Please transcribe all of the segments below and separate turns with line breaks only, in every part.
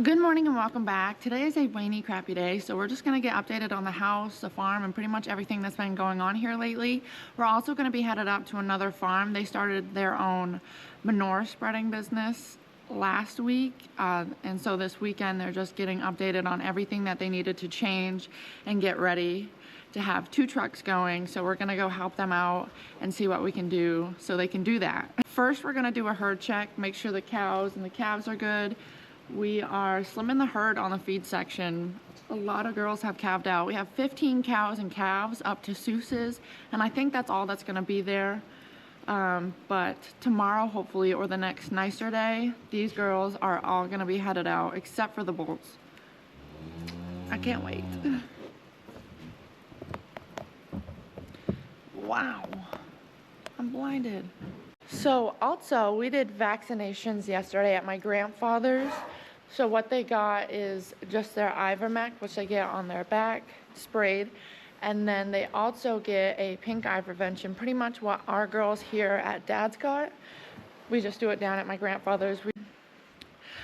Good morning and welcome back. Today is a rainy, crappy day, so we're just going to get updated on the house, the farm, and pretty much everything that's been going on here lately. We're also going to be headed up to another farm. They started their own manure spreading business last week, and so this weekend they're just getting updated on everything that they needed to change and get ready to have 2 trucks going. So we're going to go help them out and see what we can do so they can do that. First, we're going to do a herd check, make sure the cows and the calves are good. We are slimming the herd on the feed section. A lot of girls have calved out. We have 15 cows and calves up to Seuss's, and I think that's all that's going to be there. But tomorrow, hopefully, or the next nicer day, these girls are all going to be headed out, except for the bulls. I can't wait. Wow, I'm blinded. So also, we did vaccinations yesterday at my grandfather's. So what they got is just their Ivermectin, which they get on their back, sprayed. And then they also get a pink eye prevention, pretty much what our girls here at Dad's got. We just do it down at my grandfather's.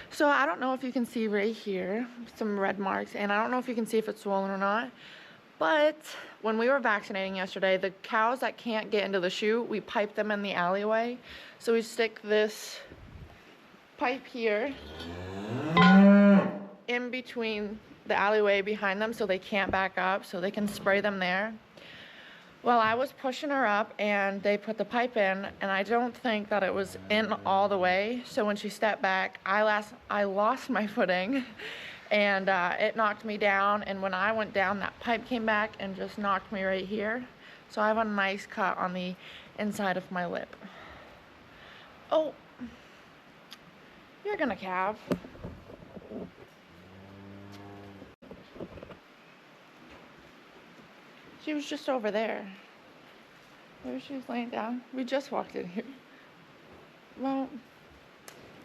So I don't know if you can see right here, some red marks, and I don't know if you can see if it's swollen or not. But when we were vaccinating yesterday, the cows that can't get into the chute, we pipe them in the alleyway. So we stick this pipe here in between the alleyway behind them so they can't back up, so they can spray them there. Well, I was pushing her up and they put the pipe in, and I don't think that it was in all the way. So when she stepped back, I lost my footing. And it knocked me down, and when I went down, that pipe came back and just knocked me right here. So I have a nice cut on the inside of my lip. Oh, you're gonna calve. She was just over there. There she was laying down. We just walked in here. Well,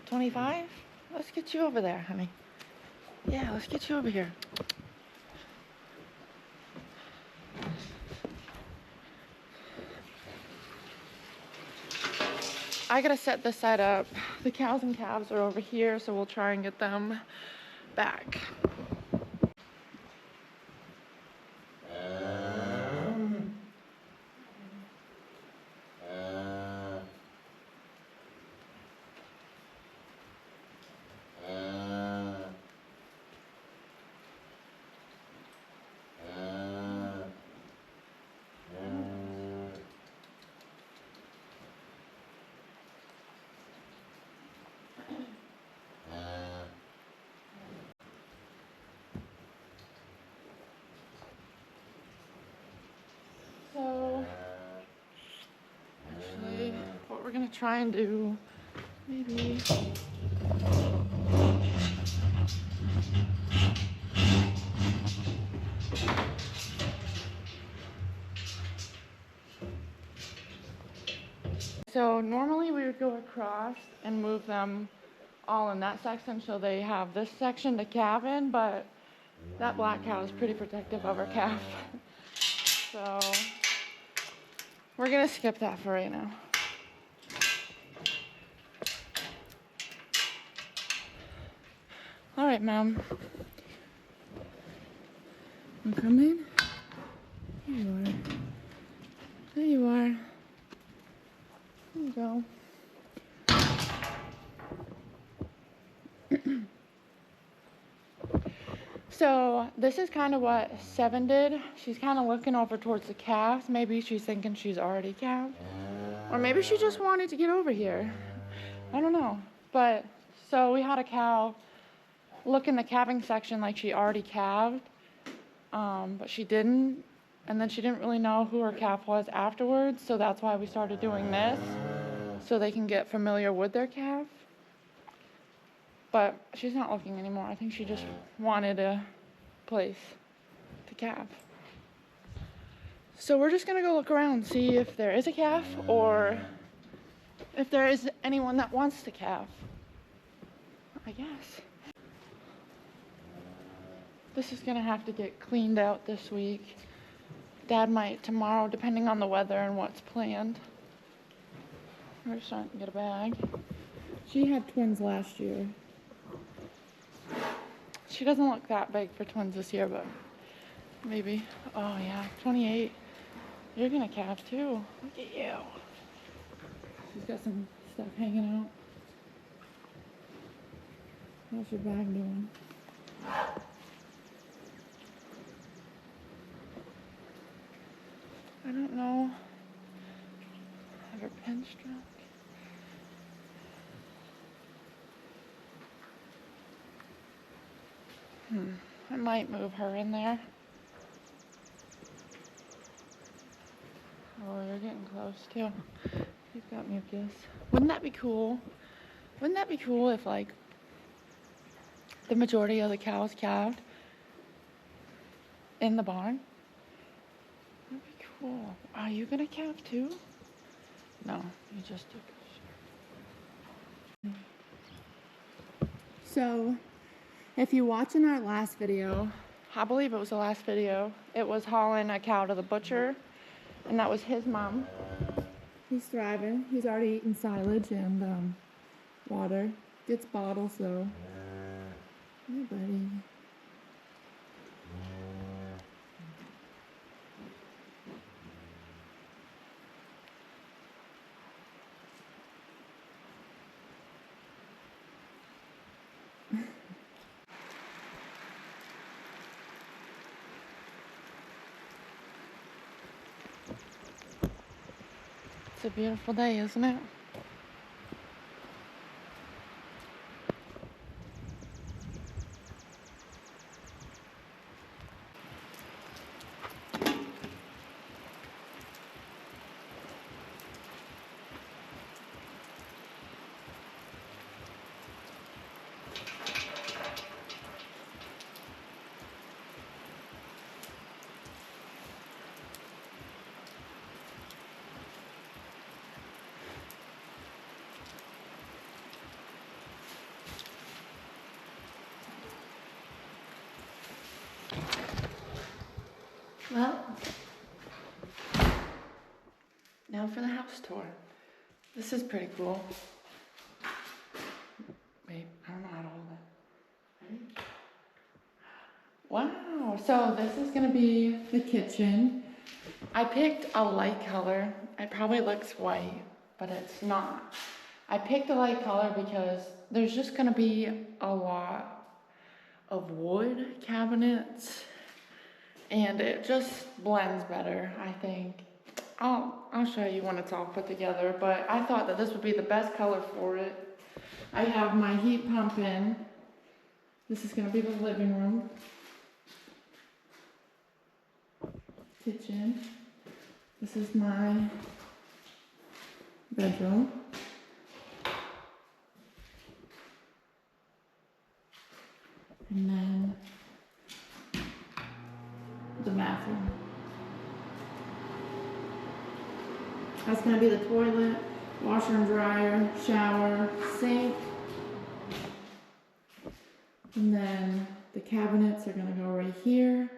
25? Let's get you over there, honey. Yeah, let's get you over here. I gotta set this side up. The cows and calves are over here, so we'll try and get them back. So, actually, what we're gonna try and do, maybe. So normally we would go across and move them all in that section so they have this section to calve in, but that black cow is pretty protective of her calf. So we're gonna skip that for right now. All right, Mom. I'm coming. Here you are. There you are. There you go. So this is kind of what Seven did. She's kind of looking over towards the calves. Maybe she's thinking she's already calved. Or maybe she just wanted to get over here. I don't know. But so we had a cow look in the calving section like she already calved. But she didn't. And then she didn't really know who her calf was afterwards. So that's why we started doing this, so they can get familiar with their calf. But she's not looking anymore. I think she just wanted a place to calve. So we're just gonna go look around and see if there is a calf or if there is anyone that wants to calve, I guess. This is gonna have to get cleaned out this week. Dad might tomorrow, depending on the weather and what's planned. We're just trying to get a bag. She had twins last year. She doesn't look that big for twins this year, but maybe. Oh yeah, 28. You're gonna calve too. Look at you. She's got some stuff hanging out. How's your bag doing? I don't know. Have her pin struck. I might move her in there. Oh, you're getting close too. You've got mucus. Wouldn't that be cool? Wouldn't that be cool if, like, the majority of the cows calved in the barn? That'd be cool. Are you gonna calve too? No, you just took a shot. So, if you watch in our last video, I believe it was the last video, it was hauling a cow to the butcher, and that was his mom. He's thriving. He's already eaten silage and water. Gets bottles though. Hey, buddy. It's a beautiful day, isn't it? Well, now for the house tour. This is pretty cool. Wait, I don't know how to hold it. Ready? Wow, so this is gonna be the kitchen. I picked a light color. It probably looks white, but it's not. I picked a light color because there's just gonna be a lot of wood cabinets, and it just blends better, I think. I'll show you when it's all put together, but I thought that this would be the best color for it. I have my heat pump in. This is gonna be the living room. Kitchen. This is my bedroom. And then the bathroom. That's gonna be the toilet, washer and dryer, shower, sink. And then the cabinets are gonna go right here.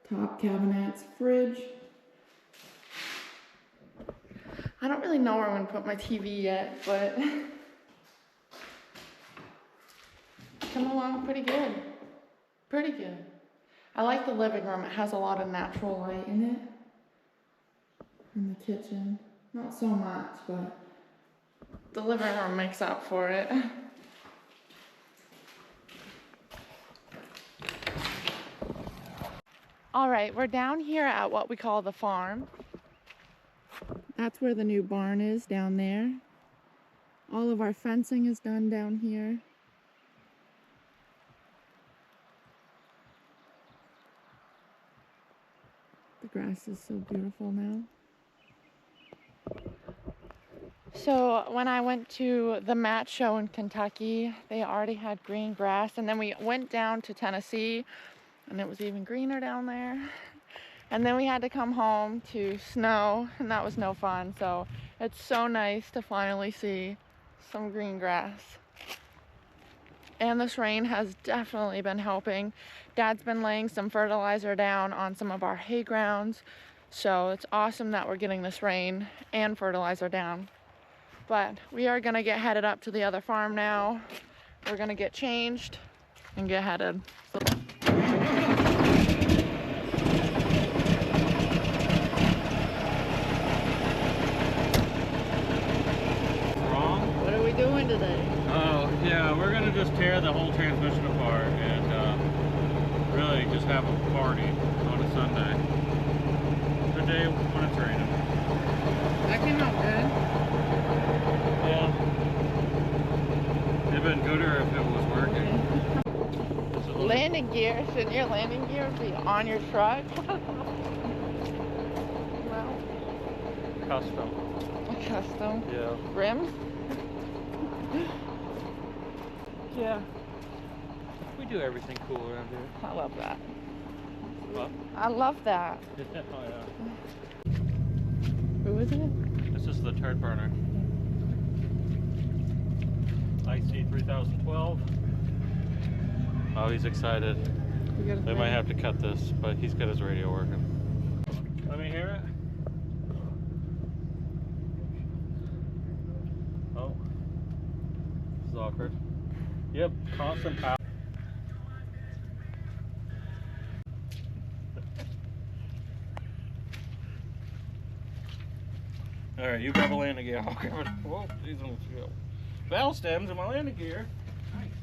Top cabinets, fridge. I don't really know where I'm gonna put my TV yet, but come along pretty good. Pretty good. I like the living room. It has a lot of natural light in it. And the kitchen. Not so much, but the living room makes up for it. All right, we're down here at what we call the farm. That's where the new barn is, down there. All of our fencing is done down here. The grass is so beautiful now. So when I went to the mat show in Kentucky, they already had green grass, and then we went down to Tennessee and it was even greener down there. And then we had to come home to snow, and that was no fun. So it's so nice to finally see some green grass. And this rain has definitely been helping. Dad's been laying some fertilizer down on some of our hay grounds. So it's awesome that we're getting this rain and fertilizer down. But we are gonna get headed up to the other farm now. We're gonna get changed and get headed. So today?
Oh, yeah, we're gonna just tear the whole transmission apart and really just have a party on a Sunday. The day when it's raining.
That came out good.
Yeah. It'd been gooder if it was working.
Landing gear. Shouldn't your landing gear be on your truck? Well.
Custom.
Custom.
Yeah.
Rims? Yeah.
We do everything cool around here.
I love that.
What?
I love that.
Oh, yeah.
Who is it?
This is the turd burner. IC 3012. Oh, he's excited. They might have to cut this, but he's got his radio working. Let me hear it. Oh. This is awkward. Yep, constant power. Alright, you grab a landing gear. I'll grab it. Whoa, these ones go. Valve stems in my landing gear. Nice.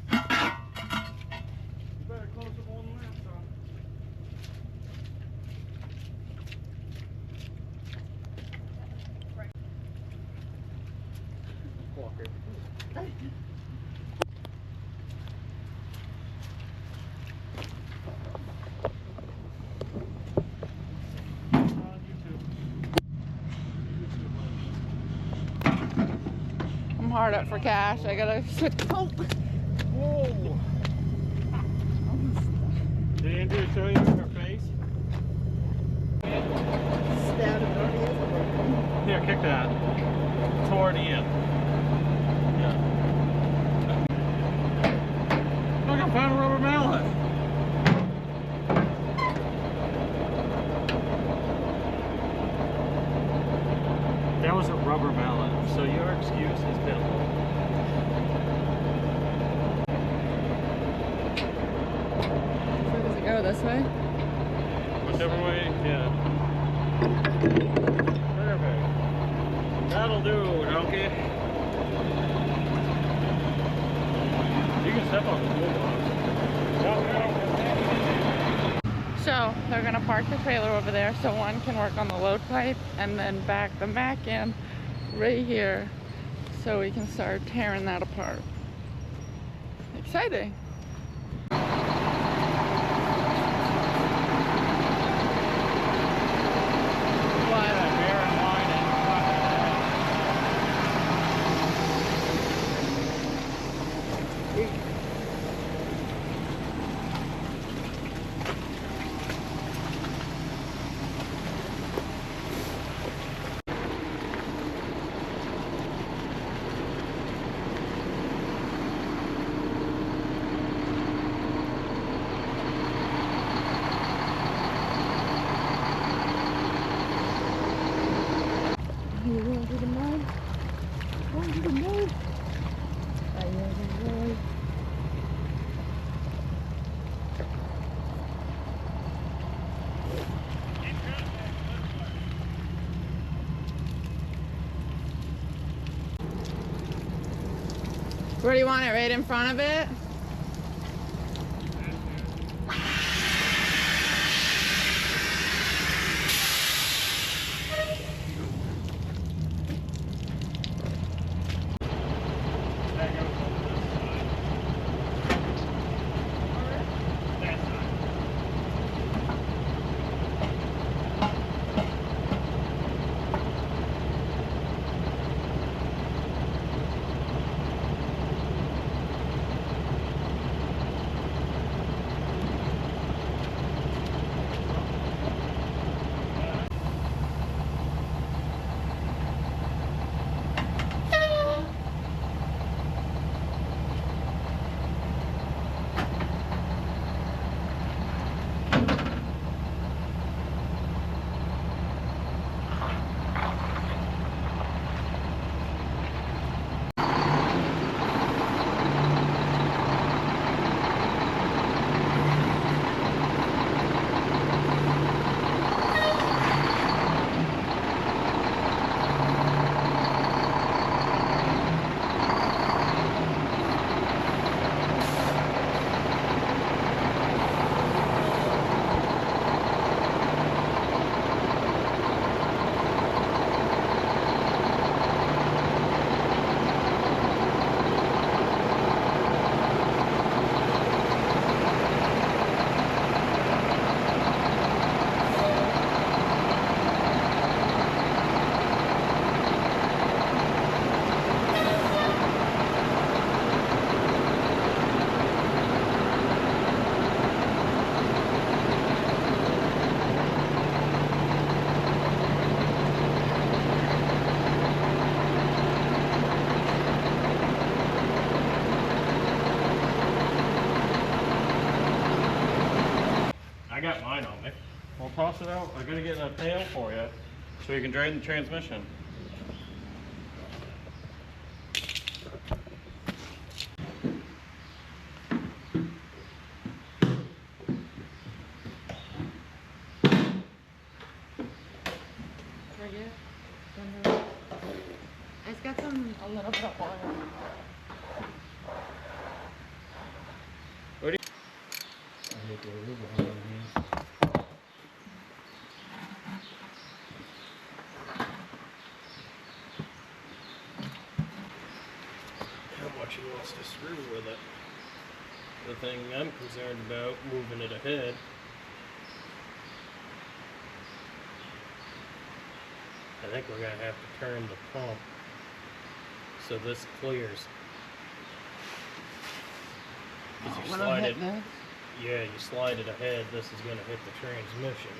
You better close it more than that, son. Walker.
I'm hard up for cash. I gotta switch. Oh.
Whoa! Did Andrew show you her face? Here, kick that. Toward Ian. Yeah. Look, I found a rubber mallet. That was a rubber mallet, so your excuse is pitiful.
So does it go this way?
Whichever way, yeah. Perfect. That'll do, donkey. You can step on the toolbox.
So they're gonna park the trailer over there so one can work on the load pipe and then back the Mac in right here so we can start tearing that apart. Exciting. Where do you want it? Right in front of it?
got mine on me. We'll toss it out. I gotta get a pail for you so you can drain the transmission.
It's got a little bit of oil.
What do you...
How much he wants to screw with it. The thing I'm concerned about, moving it ahead. I think we're gonna have to turn the pump so this clears. 'Cause you slide it, yeah, you slide it ahead, this is gonna hit the transmission.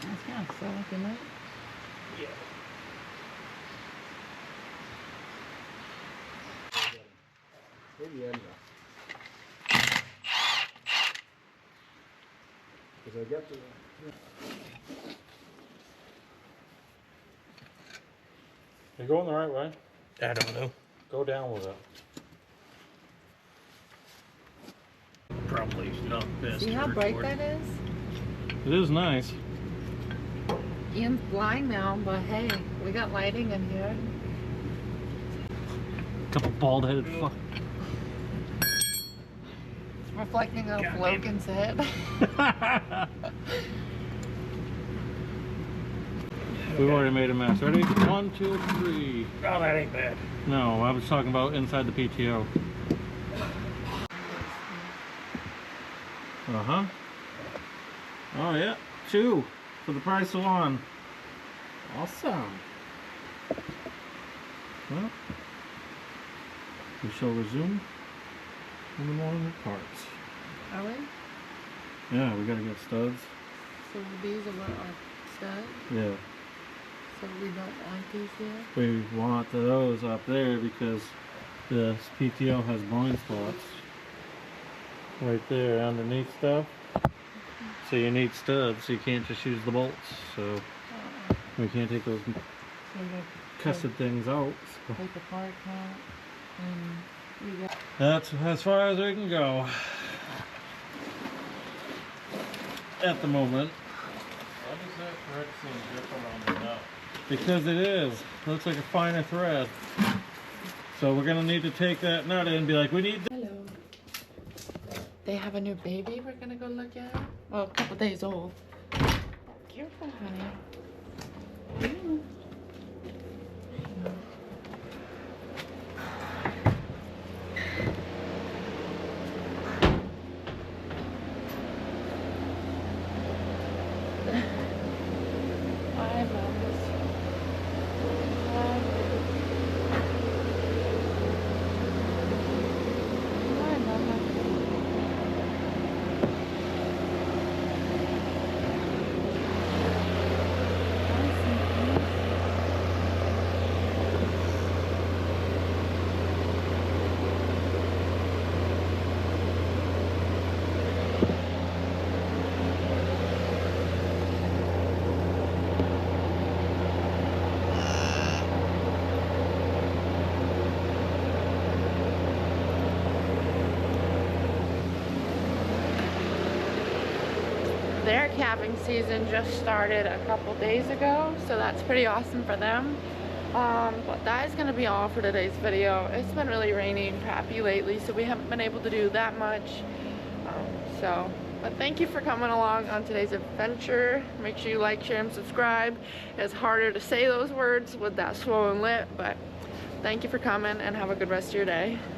That's kind of silly, isn't it?
Yeah.
Because I got the... You're going the right way.
I don't know.
Go down with it.
Probably not best.
See how bright that is?
It is nice.
Ian's blind now, but hey, we got lighting in here.
Couple bald-headed fuck.
It's reflecting off
God,
Logan's head.
We've already made a mess. Ready? 1, 2, 3.
Oh, that ain't bad.
No, I was talking about inside the PTO. Uh-huh. Oh, yeah. 2 for the price of 1. Awesome. Well, we shall resume in the morning with parts.
Are we?
Yeah, we gotta get studs.
So these are what are studs?
Yeah.
So we don't want these here?
We want those up there because this PTO has blind spots right there underneath stuff. So you need studs, so you can't just use the bolts. So we can't take those
So
cussed things out. So
take apart now and we got
that's as far as we can go at the moment.
Why does that thread seem different on the nut?
Because it is. It looks like a finer thread. So we're gonna need to take that nut in and be like, we need.
Hello. They have a new baby we're gonna go look at. Well, a couple days old. Careful, honey. Ooh. I love this. I love it. Their calving season just started a couple days ago, so that's pretty awesome for them. But that is going to be all for today's video. It's been really rainy and crappy lately, so we haven't been able to do that much. But thank you for coming along on today's adventure. Make sure you like, share, and subscribe. It's harder to say those words with that swollen lip, but thank you for coming and have a good rest of your day.